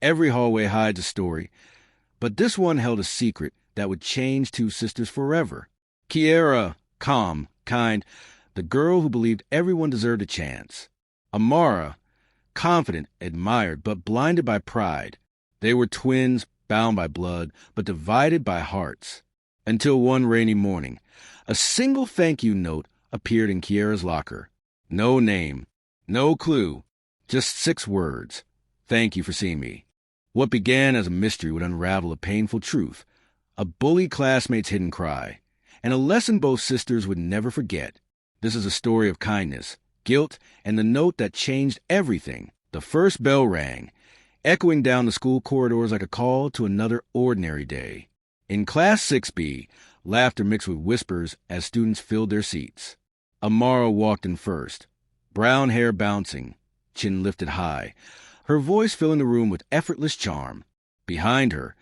Every hallway hides a story, but this one held a secret that would change two sisters forever. Kiara, calm, kind, the girl who believed everyone deserved a chance. Amara, confident, admired, but blinded by pride. They were twins, bound by blood, but divided by hearts. Until one rainy morning, a single thank you note appeared in Kiara's locker. No name, no clue, just 6 words. Thank you for seeing me. What began as a mystery would unravel a painful truth, a bullied classmate's hidden cry, and a lesson both sisters would never forget. This is a story of kindness, guilt, and the note that changed everything. The first bell rang, echoing down the school corridors like a call to another ordinary day. In Class 6B, laughter mixed with whispers as students filled their seats. Amara walked in first, brown hair bouncing, chin lifted high, her voice filling the room with effortless charm. Behind her,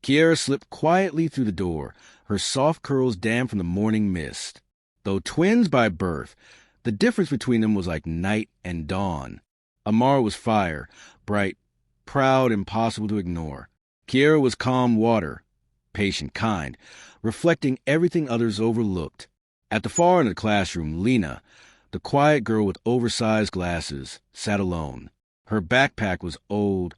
Kiara slipped quietly through the door, her soft curls damp from the morning mist. Though twins by birth, the difference between them was like night and dawn. Amara was fire, bright, proud, impossible to ignore. Kiara was calm water, patient, kind, reflecting everything others overlooked. At the far end of the classroom, Lena, the quiet girl with oversized glasses, sat alone. Her backpack was old,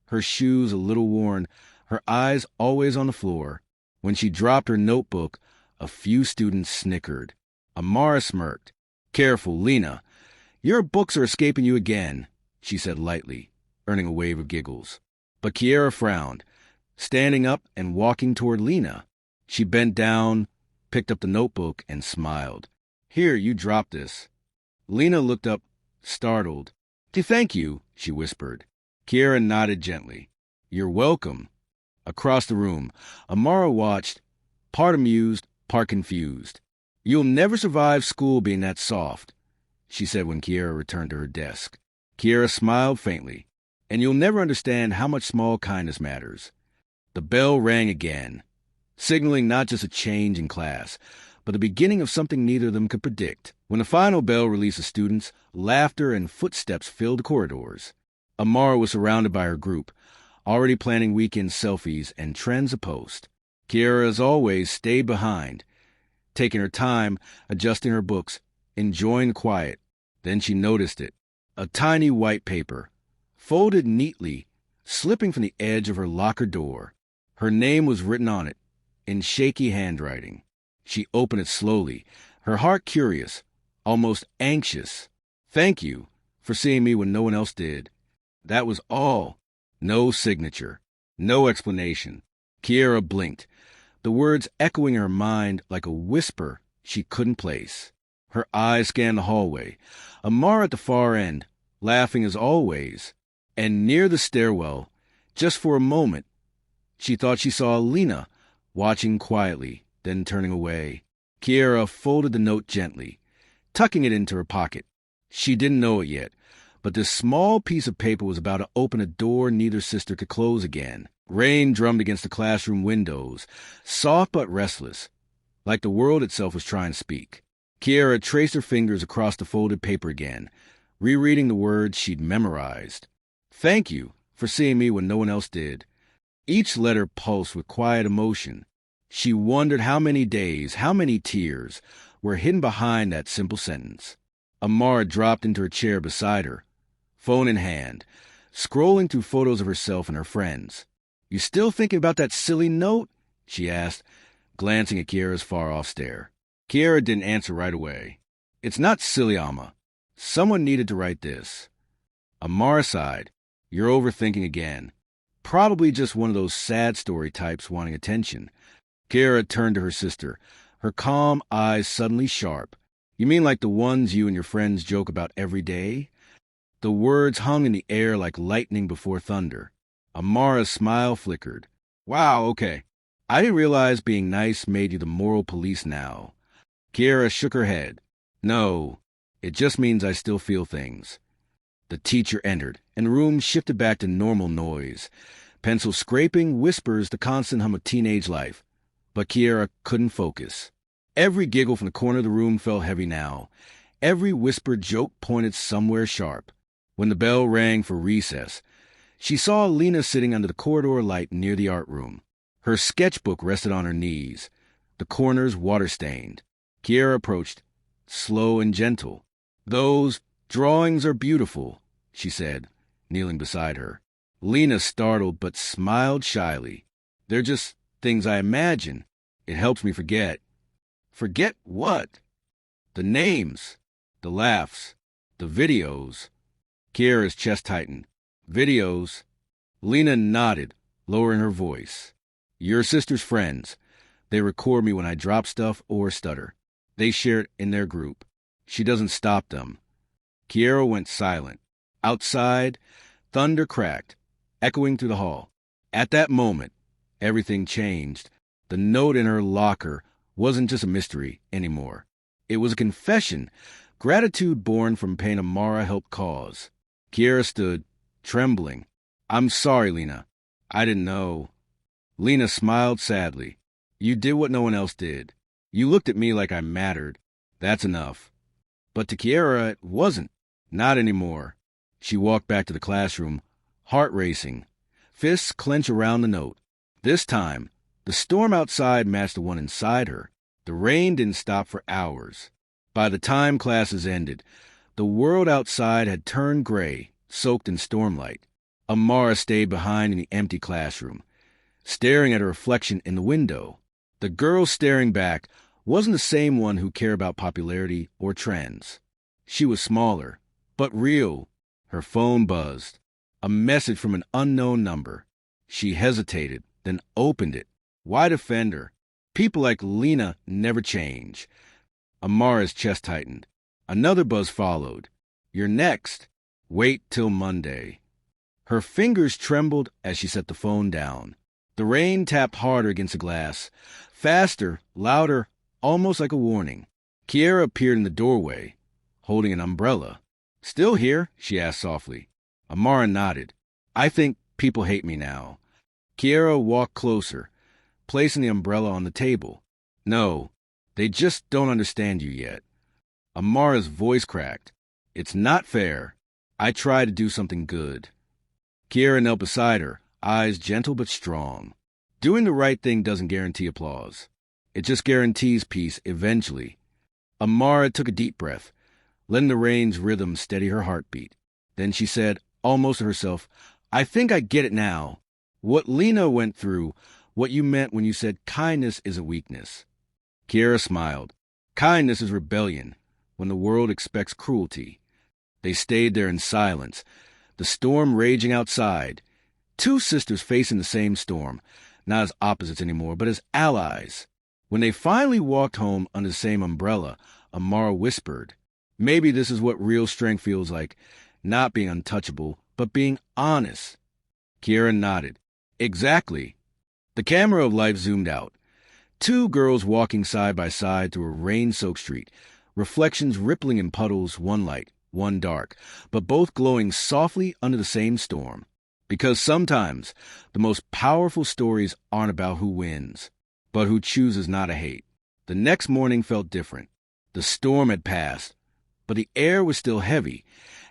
her shoes a little worn, her eyes always on the floor. When she dropped her notebook, a few students snickered. Amara smirked. "Careful, Lena. Your books are escaping you again," she said lightly, earning a wave of giggles. But Kiara frowned, standing up and walking toward Lena. She bent down, picked up the notebook, and smiled. "Here, you drop this." Lena looked up, startled. "Thank you," she whispered. Kiara nodded gently. "You're welcome." Across the room, Amara watched, part amused, part confused. "You'll never survive school being that soft," she said when Kiara returned to her desk. Kiara smiled faintly. "And you'll never understand how much small kindness matters." The bell rang again, signaling not just a change in class, but the beginning of something neither of them could predict. When the final bell released the students, laughter and footsteps filled the corridors. Amara was surrounded by her group, already planning weekend selfies and trends to post. Kiara, as always, stayed behind, taking her time, adjusting her books, enjoying the quiet. Then she noticed it. A tiny white paper, folded neatly, slipping from the edge of her locker door. Her name was written on it, in shaky handwriting. She opened it slowly, her heart curious, almost anxious. "Thank you for seeing me when no one else did." That was all. No signature, no explanation. Kiara blinked, the words echoing in her mind like a whisper she couldn't place. Her eyes scanned the hallway. Amara at the far end, laughing as always. And near the stairwell, just for a moment, she thought she saw Lena, watching quietly, then turning away. Kiara folded the note gently, tucking it into her pocket. She didn't know it yet, but this small piece of paper was about to open a door neither sister could close again. Rain drummed against the classroom windows, soft but restless, like the world itself was trying to speak. Kiara traced her fingers across the folded paper again, rereading the words she'd memorized. "Thank you for seeing me when no one else did." Each letter pulsed with quiet emotion. She wondered how many days, how many tears, were hidden behind that simple sentence. Amara dropped into her chair beside her, phone in hand, scrolling through photos of herself and her friends. "You still thinking about that silly note?" she asked, glancing at Kiara's far-off stare. Kiara didn't answer right away. "It's not silly, Amma. Someone needed to write this." Amara sighed. "You're overthinking again. Probably just one of those sad story types wanting attention." Kiara turned to her sister, her calm eyes suddenly sharp. "You mean like the ones you and your friends joke about every day?" The words hung in the air like lightning before thunder. Amara's smile flickered. "Wow, okay. I didn't realize being nice made you the moral police now." Kiara shook her head. "No, it just means I still feel things." The teacher entered, and the room shifted back to normal noise. Pencil scraping, whispers, the constant hum of teenage life. But Kiara couldn't focus. Every giggle from the corner of the room felt heavy now. Every whispered joke pointed somewhere sharp. When the bell rang for recess, She saw Lena sitting under the corridor light near the art room. Her sketchbook rested on her knees, the corners water-stained. Kiara approached, slow and gentle. "Those drawings are beautiful," she said, kneeling beside her. Lena startled but smiled shyly. "They're just things I imagine. It helps me forget." "Forget what?" "The names, the laughs, the videos." Kiara's chest tightened. "Videos?" Lena nodded, lowering her voice. "Your sister's friends. They record me when I drop stuff or stutter. They share it in their group. She doesn't stop them." Kiara went silent. Outside, thunder cracked, echoing through the hall. At that moment, everything changed. The note in her locker wasn't just a mystery anymore. It was a confession, gratitude born from pain Amara helped cause. Kiara stood, trembling. "I'm sorry, Lena. I didn't know." Lena smiled sadly. "You did what no one else did. You looked at me like I mattered. That's enough." But to Kiara, it wasn't. Not anymore. She walked back to the classroom, heart racing, fists clenched around the note. This time, the storm outside matched the one inside her. The rain didn't stop for hours. By the time classes ended, the world outside had turned gray, soaked in stormlight. Amara stayed behind in the empty classroom, staring at her reflection in the window. The girl staring back wasn't the same one who cared about popularity or trends. She was smaller, but real. Her phone buzzed. A message from an unknown number. She hesitated, then opened it. Why defend her? People like Lena never change. Amara's chest tightened. Another buzz followed. "You're next. Wait till Monday." Her fingers trembled as she set the phone down. The rain tapped harder against the glass. Faster, louder, almost like a warning. Kiara appeared in the doorway, holding an umbrella. "Still here?" she asked softly. Amara nodded. "I think people hate me now." Kiara walked closer, placing the umbrella on the table. "No, they just don't understand you yet." Amara's voice cracked. "It's not fair. I try to do something good." Kiara knelt beside her, eyes gentle but strong. Doing the right thing doesn't guarantee applause. It just guarantees peace eventually. Amara took a deep breath, letting the rain's rhythm steady her heartbeat. Then she said, almost to herself, "I think I get it now. What Lena went through, what you meant when you said kindness isn't weakness." Kiara smiled. "Kindness is rebellion, when the world expects cruelty." They stayed there in silence, the storm raging outside. Two sisters facing the same storm, not as opposites anymore, but as allies. When they finally walked home under the same umbrella, Amara whispered, "Maybe this is what real strength feels like, not being untouchable, but being honest." Kiara nodded. "Exactly." The camera of life zoomed out. Two girls walking side by side through a rain-soaked street, reflections rippling in puddles, one light, one dark, but both glowing softly under the same storm. Because sometimes the most powerful stories aren't about who wins, but who chooses not to hate. The next morning felt different. The storm had passed, but the air was still heavy,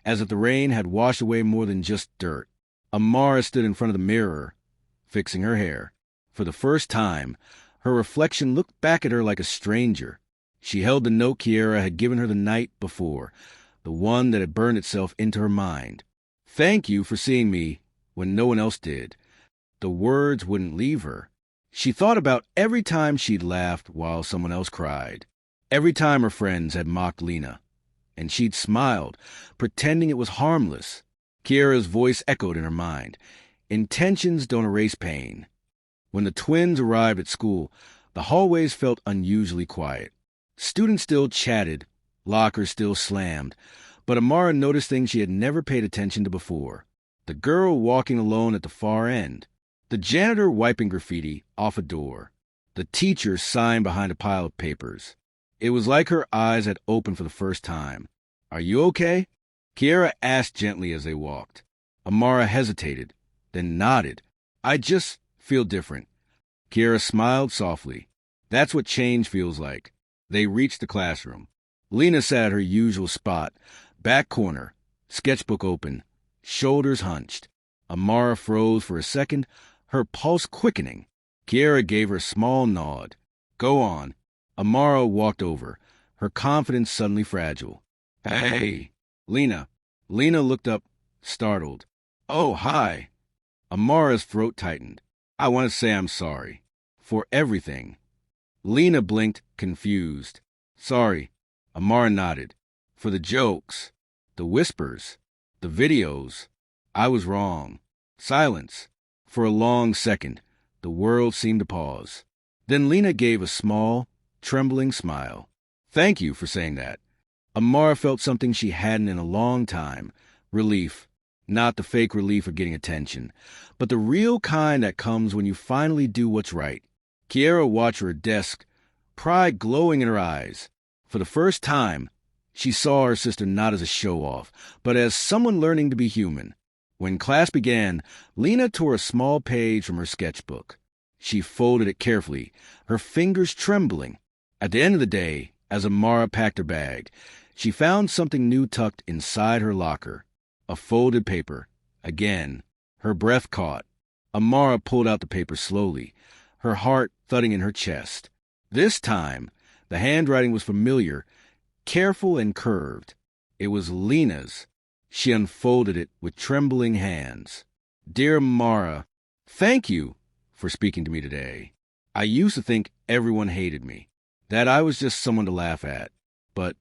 as if the rain had washed away more than just dirt. Amara stood in front of the mirror, fixing her hair. For the first time, her reflection looked back at her like a stranger. She held the note Kiara had given her the night before, the one that had burned itself into her mind. "Thank you for seeing me when no one else did." The words wouldn't leave her. She thought about every time she'd laughed while someone else cried, every time her friends had mocked Lena, and she'd smiled, pretending it was harmless. Kiara's voice echoed in her mind. Intentions don't erase pain. When the twins arrived at school, the hallways felt unusually quiet. Students still chatted, lockers still slammed, but Amara noticed things she had never paid attention to before. The girl walking alone at the far end, the janitor wiping graffiti off a door, the teacher sighing behind a pile of papers. It was like her eyes had opened for the first time. "Are you okay?" Kiara asked gently as they walked. Amara hesitated, then nodded. "I just feel different." Kiara smiled softly. "That's what change feels like." They reached the classroom. Lena sat at her usual spot, back corner, sketchbook open, shoulders hunched. Amara froze for a second, her pulse quickening. Kiara gave her a small nod. Go on. Amara walked over, her confidence suddenly fragile. Hey, Lena. Lena looked up, startled. Oh, hi. Amara's throat tightened. I want to say I'm sorry. For everything. Lena blinked, confused. Sorry. Amara nodded. For the jokes, the whispers, the videos. I was wrong. Silence. For a long second, the world seemed to pause. Then Lena gave a small, trembling smile. Thank you for saying that. Amara felt something she hadn't in a long time. Relief. Not the fake relief of getting attention, but the real kind that comes when you finally do what's right. Kiara watched her desk, pride glowing in her eyes. For the first time, she saw her sister not as a show-off, but as someone learning to be human. When class began, Lena tore a small page from her sketchbook. She folded it carefully, her fingers trembling. At the end of the day, as Amara packed her bag, she found something new tucked inside her locker. A folded paper. Again, her breath caught. Amara pulled out the paper slowly, her heart thudding in her chest. This time, the handwriting was familiar, careful and curved. It was Lena's. She unfolded it with trembling hands. Dear Amara, thank you for speaking to me today. I used to think everyone hated me, that I was just someone to laugh at. But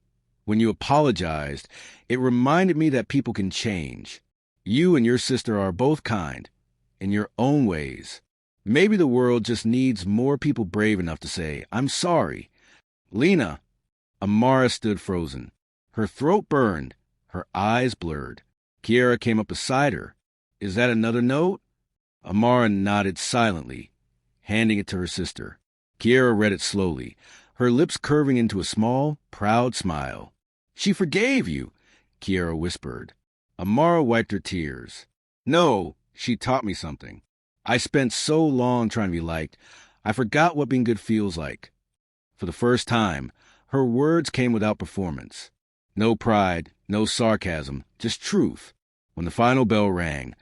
when you apologized, it reminded me that people can change. You and your sister are both kind, in your own ways. Maybe the world just needs more people brave enough to say, I'm sorry. Lena. Amara stood frozen. Her throat burned, her eyes blurred. Kiara came up beside her. Is that another note? Amara nodded silently, handing it to her sister. Kiara read it slowly, her lips curving into a small, proud smile. She forgave you, Kiara whispered. Amara wiped her tears. No, she taught me something. I spent so long trying to be liked, I forgot what being good feels like. For the first time, her words came without performance. No pride, no sarcasm, just truth. When the final bell rang,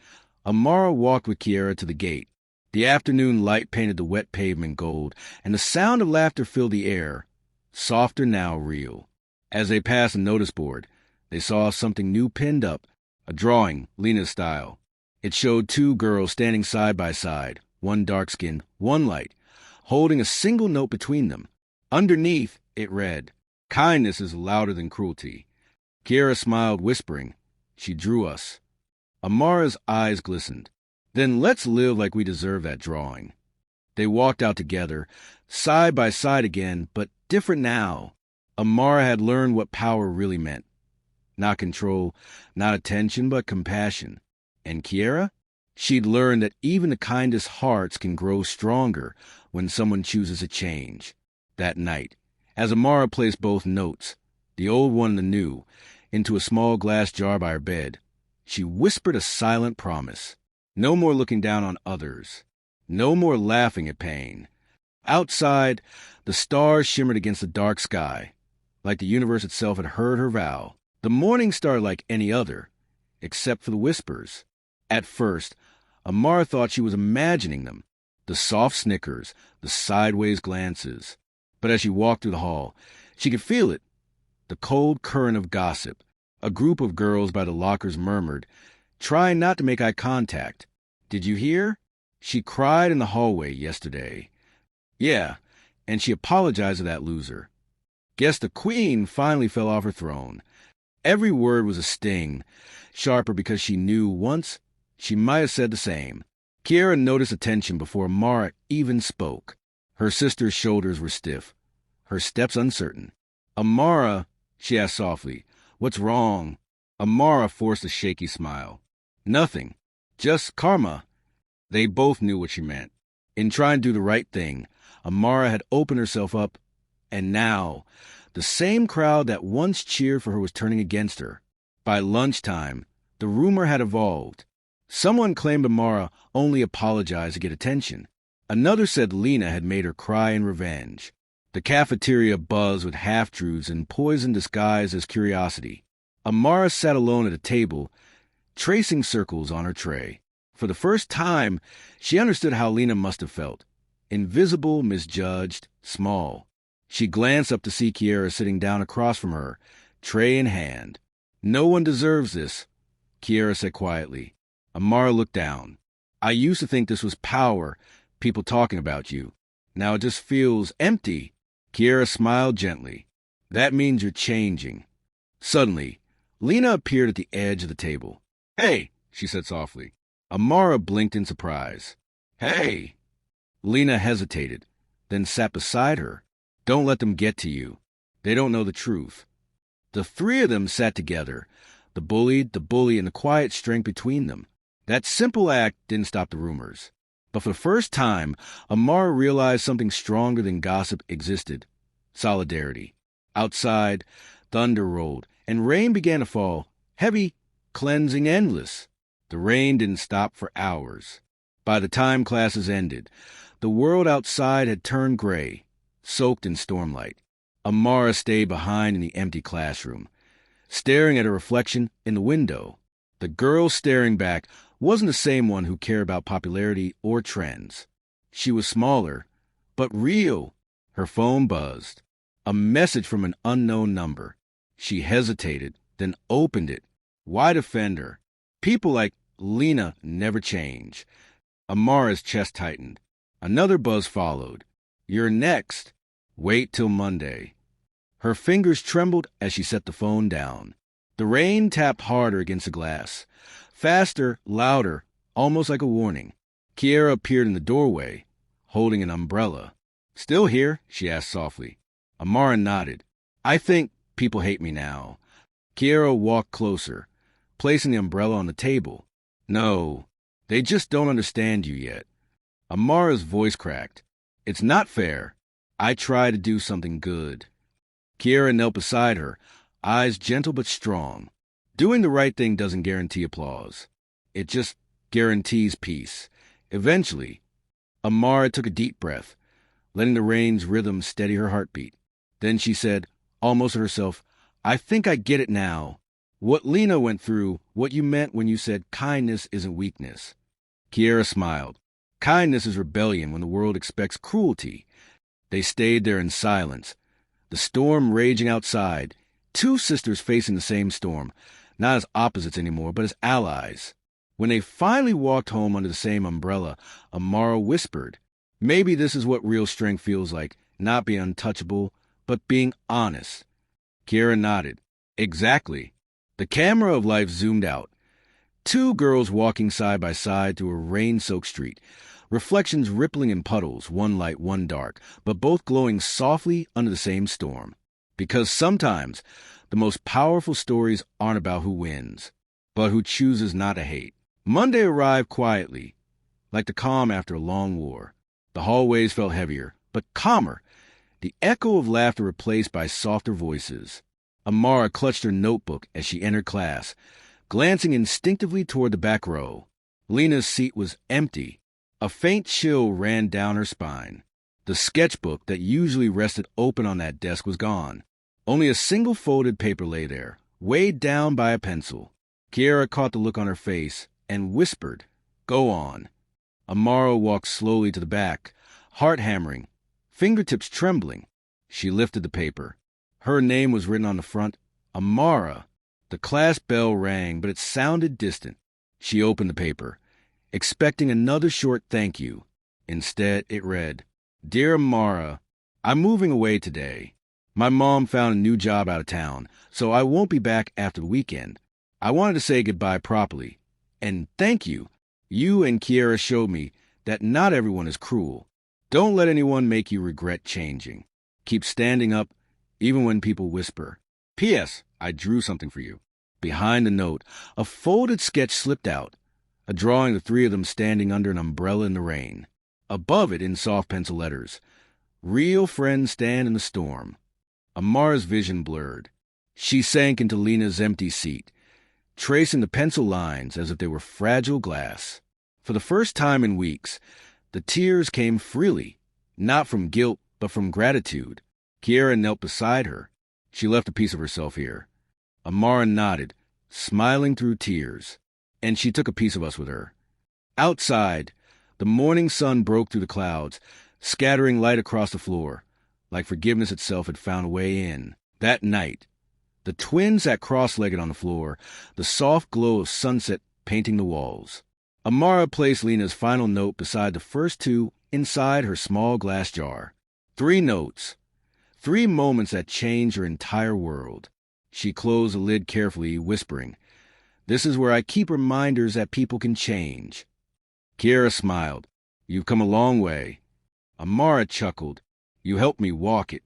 Amara walked with Kiara to the gate. The afternoon light painted the wet pavement gold, and the sound of laughter filled the air, softer now real. As they passed a notice board, they saw something new pinned up, a drawing, Lena's style. It showed two girls standing side by side, one dark-skinned, one light, holding a single note between them. Underneath, it read, Kindness is louder than cruelty. Kiara smiled, whispering, She drew us. Amara's eyes glistened. Then let's live like we deserve that drawing. They walked out together, side by side again, but different now. Amara had learned what power really meant. Not control, not attention, but compassion. And Kiara? She'd learned that even the kindest hearts can grow stronger when someone chooses to change. That night, as Amara placed both notes, the old one and the new, into a small glass jar by her bed, she whispered a silent promise. No more looking down on others. No more laughing at pain. Outside, the stars shimmered against the dark sky, like the universe itself had heard her vow. The morning started like any other, except for the whispers. At first, Amara thought she was imagining them, the soft snickers, the sideways glances. But as she walked through the hall, she could feel it, the cold current of gossip. A group of girls by the lockers murmured, trying not to make eye contact. Did you hear? She cried in the hallway yesterday. Yeah, and she apologized to that loser. Guess the queen finally fell off her throne. Every word was a sting, sharper because she knew once she might have said the same. Kiara noticed the tension before Amara even spoke. Her sister's shoulders were stiff, her steps uncertain. Amara, she asked softly, what's wrong? Amara forced a shaky smile. Nothing. Just karma. They both knew what she meant. In trying to do the right thing, Amara had opened herself up, and now, the same crowd that once cheered for her was turning against her. By lunchtime, the rumor had evolved. Someone claimed Amara only apologized to get attention. Another said Lena had made her cry in revenge. The cafeteria buzzed with half-truths and poison disguised as curiosity. Amara sat alone at a table, tracing circles on her tray. For the first time, she understood how Lena must have felt. Invisible, misjudged, small. She glanced up to see Kiara sitting down across from her, tray in hand. "No one deserves this," Kiara said quietly. Amara looked down. "I used to think this was power, people talking about you. Now it just feels empty." Kiara smiled gently. "That means you're changing." Suddenly, Lena appeared at the edge of the table. "Hey," she said softly. Amara blinked in surprise. "Hey." Lena hesitated, then sat beside her. "Don't let them get to you. They don't know the truth." The three of them sat together, the bullied, the bully, and the quiet strength between them. That simple act didn't stop the rumors. But for the first time, Amara realized something stronger than gossip existed. Solidarity. Outside, thunder rolled, and rain began to fall, heavy, cleansing, endless. The rain didn't stop for hours. By the time classes ended, the world outside had turned gray, soaked in stormlight. Amara stayed behind in the empty classroom, staring at her reflection in the window. The girl staring back wasn't the same one who cared about popularity or trends. She was smaller, but real. Her phone buzzed. A message from an unknown number. She hesitated, then opened it. Why defend her? People like Lena never change. Amara's chest tightened. Another buzz followed. "You're next. Wait till Monday." Her fingers trembled as she set the phone down. The rain tapped harder against the glass. Faster, louder, almost like a warning. Kiara appeared in the doorway, holding an umbrella. "Still here?" she asked softly. Amara nodded. "I think people hate me now." Kiara walked closer, placing the umbrella on the table. "No, they just don't understand you yet." Amara's voice cracked. "It's not fair. I try to do something good." Kiara knelt beside her, eyes gentle but strong. Doing the right thing doesn't guarantee applause. It just guarantees peace. Eventually, Amara took a deep breath, letting the rain's rhythm steady her heartbeat. Then she said, almost to herself, "I think I get it now. What Lena went through, what you meant when you said kindness isn't weakness." Kiara smiled. Kindness is rebellion when the world expects cruelty. They stayed there in silence, the storm raging outside, two sisters facing the same storm, not as opposites anymore, but as allies. When they finally walked home under the same umbrella, Amara whispered, "Maybe this is what real strength feels like, not being untouchable, but being honest." Kiara nodded. "Exactly." The camera of life zoomed out. Two girls walking side by side through a rain-soaked street, reflections rippling in puddles, one light, one dark, but both glowing softly under the same storm. Because sometimes the most powerful stories aren't about who wins, but who chooses not to hate. Monday arrived quietly, like the calm after a long war. The hallways felt heavier, but calmer, the echo of laughter replaced by softer voices. Amara clutched her notebook as she entered class, glancing instinctively toward the back row. Lena's seat was empty. A faint chill ran down her spine. The sketchbook that usually rested open on that desk was gone. Only a single folded paper lay there, weighed down by a pencil. Kiara caught the look on her face and whispered, "Go on." Amara walked slowly to the back, heart hammering, fingertips trembling. She lifted the paper. Her name was written on the front, Amara. The class bell rang, but it sounded distant. She opened the paper, expecting another short thank you. Instead, it read, "Dear Amara, I'm moving away today. My mom found a new job out of town, so I won't be back after the weekend. I wanted to say goodbye properly. And thank you. You and Kiara showed me that not everyone is cruel. Don't let anyone make you regret changing. Keep standing up, even when people whisper. P.S. I drew something for you." Behind the note, a folded sketch slipped out, a drawing of the three of them standing under an umbrella in the rain. Above it, in soft pencil letters, "Real friends stand in the storm." Amara's vision blurred. She sank into Lena's empty seat, tracing the pencil lines as if they were fragile glass. For the first time in weeks, the tears came freely, not from guilt, but from gratitude. Kiara knelt beside her. She left a piece of herself here. Amara nodded, smiling through tears. "And she took a piece of us with her." Outside, the morning sun broke through the clouds, scattering light across the floor, like forgiveness itself had found a way in. That night, the twins sat cross-legged on the floor, the soft glow of sunset painting the walls. Amara placed Lena's final note beside the first two inside her small glass jar. 3 notes. 3 moments that changed her entire world. She closed the lid carefully, whispering, "This is where I keep reminders that people can change." Kiara smiled. "You've come a long way." Amara chuckled. "You helped me walk it."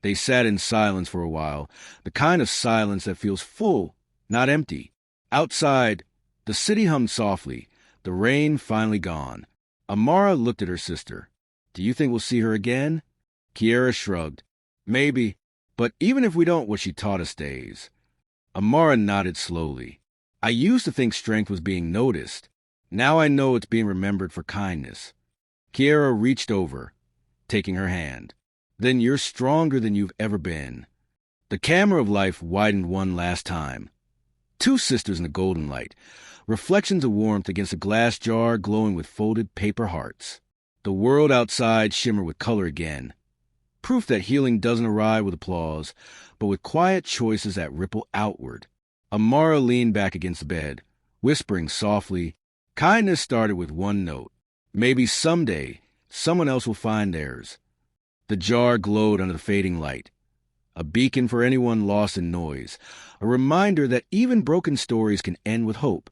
They sat in silence for a while, the kind of silence that feels full, not empty. Outside, the city hummed softly, the rain finally gone. Amara looked at her sister. "Do you think we'll see her again?" Kiara shrugged. "Maybe, but even if we don't, what she taught us stays." Amara nodded slowly. "I used to think strength was being noticed. Now I know it's being remembered for kindness." Kiara reached over, taking her hand. "Then you're stronger than you've ever been." The camera of life widened one last time. 2 sisters in the golden light, reflections of warmth against a glass jar glowing with folded paper hearts. The world outside shimmered with color again. Proof that healing doesn't arrive with applause, but with quiet choices that ripple outward. Amara leaned back against the bed, whispering softly, "Kindness started with 1 note. Maybe someday someone else will find theirs." The jar glowed under the fading light, a beacon for anyone lost in noise, a reminder that even broken stories can end with hope,